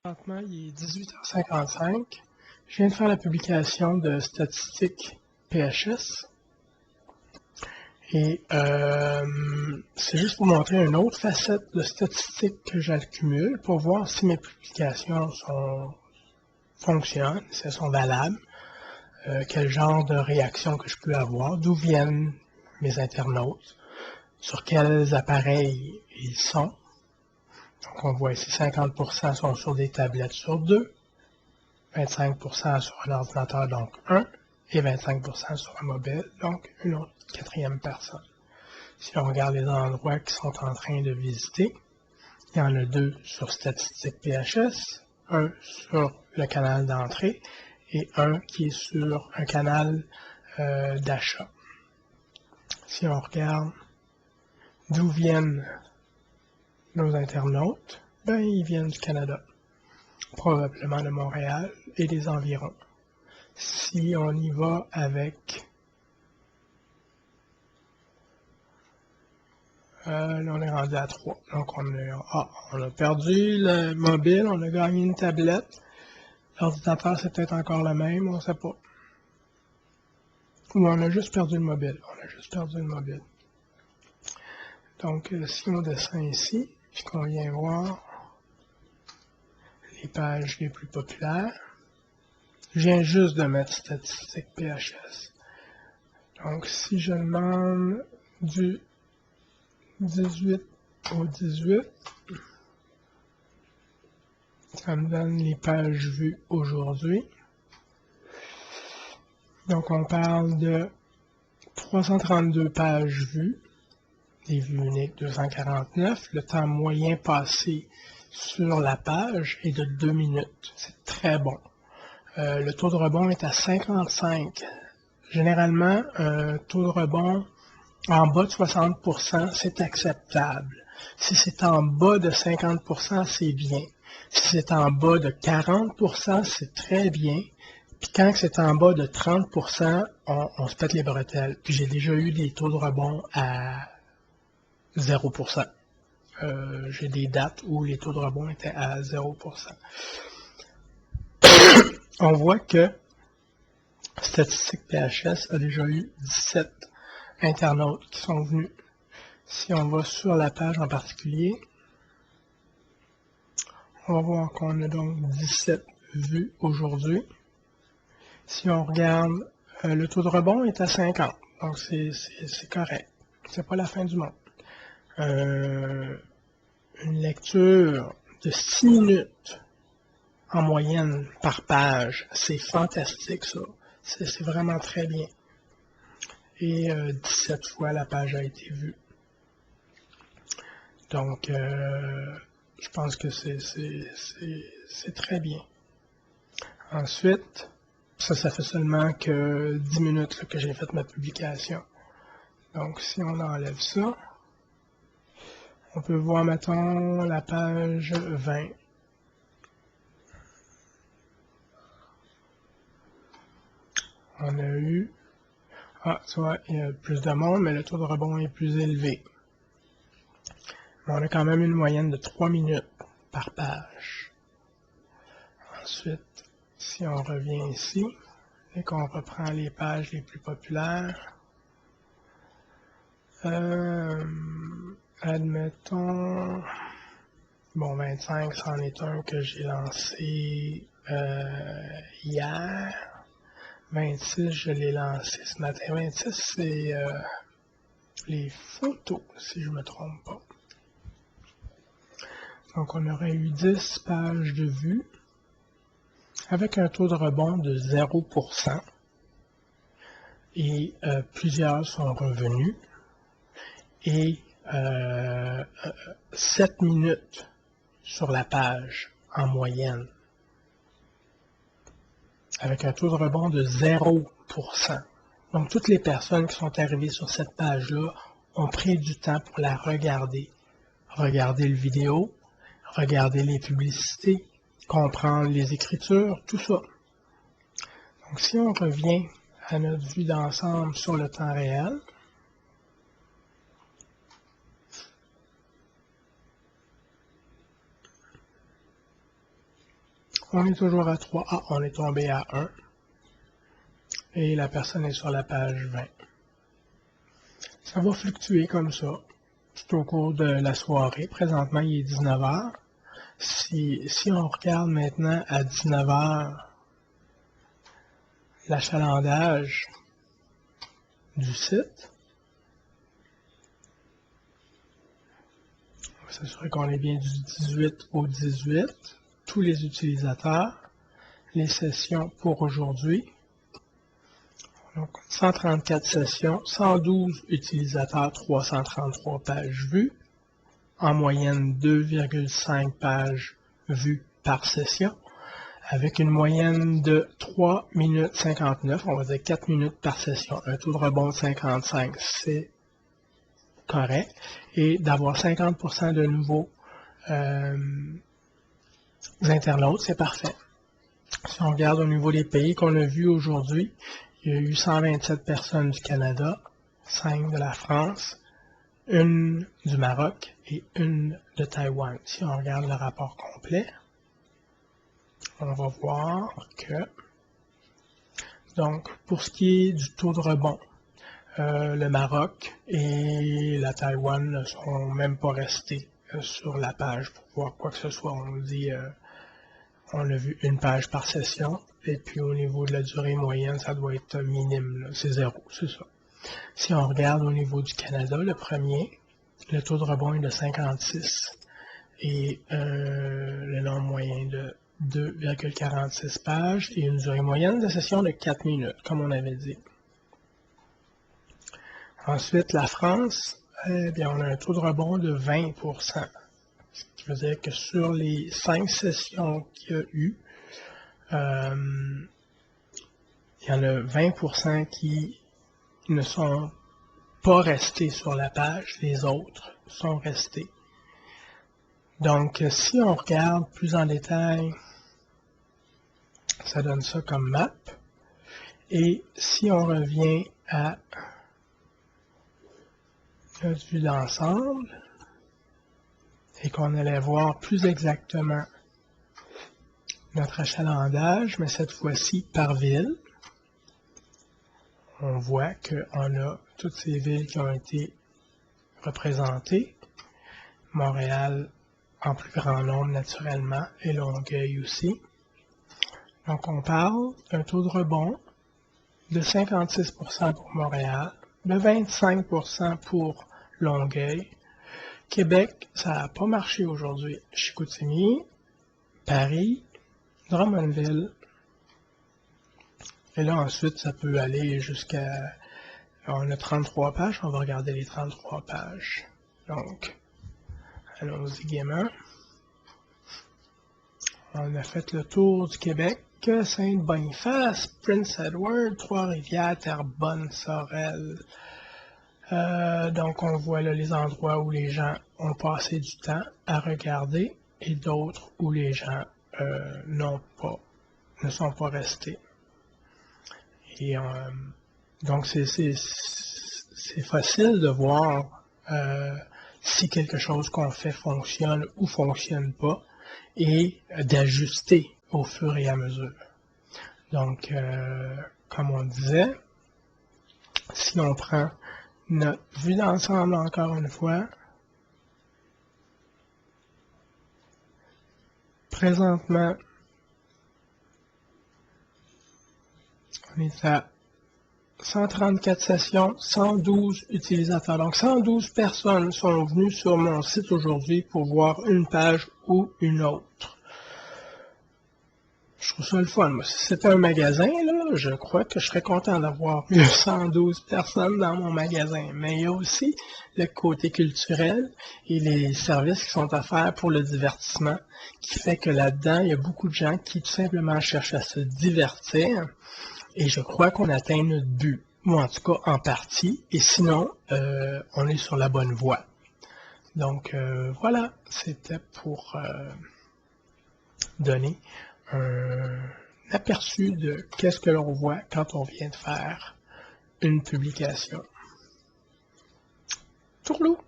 Présentement, il est 18h55. Je viens de faire la publication de statistiques PHS. Et c'est juste pour montrer une autre facette de statistiques que j'accumule pour voir si mes publications fonctionnent, si elles sont valables, quel genre de réaction que je peux avoir, d'où viennent mes internautes, sur quels appareils ils sont. Donc on voit ici 50% sont sur des tablettes sur 2, 25% sur un ordinateur, donc 1, et 25% sur un mobile, donc une autre quatrième personne. Si on regarde les endroits qui sont en train de visiter, il y en a 2 sur Statistiques PHS, un sur le canal d'entrée et un qui est sur un canal d'achat. Si on regarde d'où viennent nos internautes, ben ils viennent du Canada, probablement de Montréal et des environs. Si on y va avec là, on est rendu à 3. Donc, on a perdu le mobile, on a gagné une tablette. L'ordinateur, c'est peut-être encore le même, on ne sait pas. Ou on a juste perdu le mobile. On a juste perdu le mobile. Donc, si on descend ici, puis qu'on vient voir les pages les plus populaires, je viens juste de mettre statistiques PHS. Donc, si je demande du 18 au 18, ça me donne les pages vues aujourd'hui. Donc on parle de 332 pages vues, des vues uniques 249. Le temps moyen passé sur la page est de 2 minutes. C'est très bon. Le taux de rebond est à 55. Généralement, un taux de rebond en bas de 60%, c'est acceptable. Si c'est en bas de 50%, c'est bien. Si c'est en bas de 40%, c'est très bien. Puis quand c'est en bas de 30%, on se pète les bretelles. Puis j'ai déjà eu des taux de rebond à 0%. J'ai des dates où les taux de rebond étaient à 0%. On voit que Statistique PHS a déjà eu 17 internautes qui sont venus. Si on va sur la page en particulier, on va voir qu'on a donc 17 vues aujourd'hui. Si on regarde, le taux de rebond est à 50, donc c'est correct. C'est pas la fin du monde. Une lecture de 6 minutes en moyenne par page, c'est fantastique ça. C'est vraiment très bien. Et 17 fois la page a été vue. Donc, je pense que c'est très bien. Ensuite, ça fait seulement que 10 minutes là, que j'ai fait ma publication. Donc, si on enlève ça, on peut voir, mettons, la page 20. On a eu... Ah, tu vois, il y a plus de monde, mais le taux de rebond est plus élevé. Mais on a quand même une moyenne de 3 minutes par page. Ensuite, si on revient ici, et qu'on reprend les pages les plus populaires, admettons, bon, 25, c'en est un que j'ai lancé hier. 26, je l'ai lancé ce matin. 26, c'est les photos, si je ne me trompe pas. Donc, on aurait eu 10 pages de vues avec un taux de rebond de 0%. Et plusieurs sont revenus. Et 7 minutes sur la page en moyenne, avec un taux de rebond de 0%. Donc, toutes les personnes qui sont arrivées sur cette page-là ont pris du temps pour la regarder. Regarder le vidéo, regarder les publicités, comprendre les écritures, tout ça. Donc, si on revient à notre vue d'ensemble sur le temps réel, On est toujours à 3. Ah, on est tombé à 1. Et la personne est sur la page 20. Ça va fluctuer comme ça tout au cours de la soirée. Présentement, il est 19 h. Si on regarde maintenant à 19 h l'achalandage du site, on va s'assurer qu'on est bien du 18 au 18, tous les utilisateurs, les sessions pour aujourd'hui. Donc, 134 sessions, 112 utilisateurs, 333 pages vues, en moyenne 2,5 pages vues par session, avec une moyenne de 3 minutes 59, on va dire 4 minutes par session, un taux de rebond de 55, c'est correct, et d'avoir 50% de nouveaux internautes, c'est parfait. Si on regarde au niveau des pays qu'on a vus aujourd'hui, il y a eu 127 personnes du Canada, 5 de la France, une du Maroc et une de Taïwan. Si on regarde le rapport complet, on va voir que, donc, pour ce qui est du taux de rebond, le Maroc et la Taïwan ne sont même pas restés sur la page pour voir quoi que ce soit. On dit, on a vu une page par session, et puis au niveau de la durée moyenne, ça doit être minime, c'est 0, c'est ça. Si on regarde au niveau du Canada, le premier, le taux de rebond est de 56 et le nombre moyen de 2,46 pages et une durée moyenne de session de 4 minutes, comme on avait dit. Ensuite, la France, eh bien, on a un taux de rebond de 20%. Ce qui veut dire que sur les 5 sessions qu'il y a eu, il y en a 20% qui ne sont pas restés sur la page, les autres sont restés. Donc, si on regarde plus en détail, ça donne ça comme map. Et si on revient à notre vue d'ensemble, et qu'on allait voir plus exactement notre achalandage, mais cette fois-ci par ville, on voit qu'on a toutes ces villes qui ont été représentées. Montréal en plus grand nombre naturellement, et Longueuil aussi. Donc on parle d'un taux de rebond de 56% pour Montréal, de 25% pour Longueuil. Québec, ça n'a pas marché aujourd'hui. Chicoutimi, Paris, Drummondville. Et là ensuite, ça peut aller jusqu'à... On a 33 pages, on va regarder les 33 pages. Donc, allons-y gaiement. On a fait le tour du Québec, Saint-Boniface, Prince Edward, Trois-Rivières, Terrebonne, Sorel. Donc on voit là les endroits où les gens ont passé du temps à regarder et d'autres où les gens ne sont pas restés. Et donc c'est facile de voir si quelque chose qu'on fait fonctionne ou fonctionne pas et d'ajuster au fur et à mesure. Donc, comme on disait, si on prend notre vue d'ensemble encore une fois, présentement, on est à 134 sessions, 112 utilisateurs. Donc, 112 personnes sont venues sur mon site aujourd'hui pour voir une page ou une autre. Je trouve ça le fun. Moi, si c'était un magasin, là, je crois que je serais content d'avoir 112 personnes dans mon magasin. Mais il y a aussi le côté culturel et les services qui sont offerts pour le divertissement, qui fait que là-dedans, il y a beaucoup de gens qui tout simplement cherchent à se divertir. Et je crois qu'on atteint notre but, ou en tout cas en partie. Et sinon, on est sur la bonne voie. Donc voilà, c'était pour donner un aperçu de qu'est-ce que l'on voit quand on vient de faire une publication. Tourlou!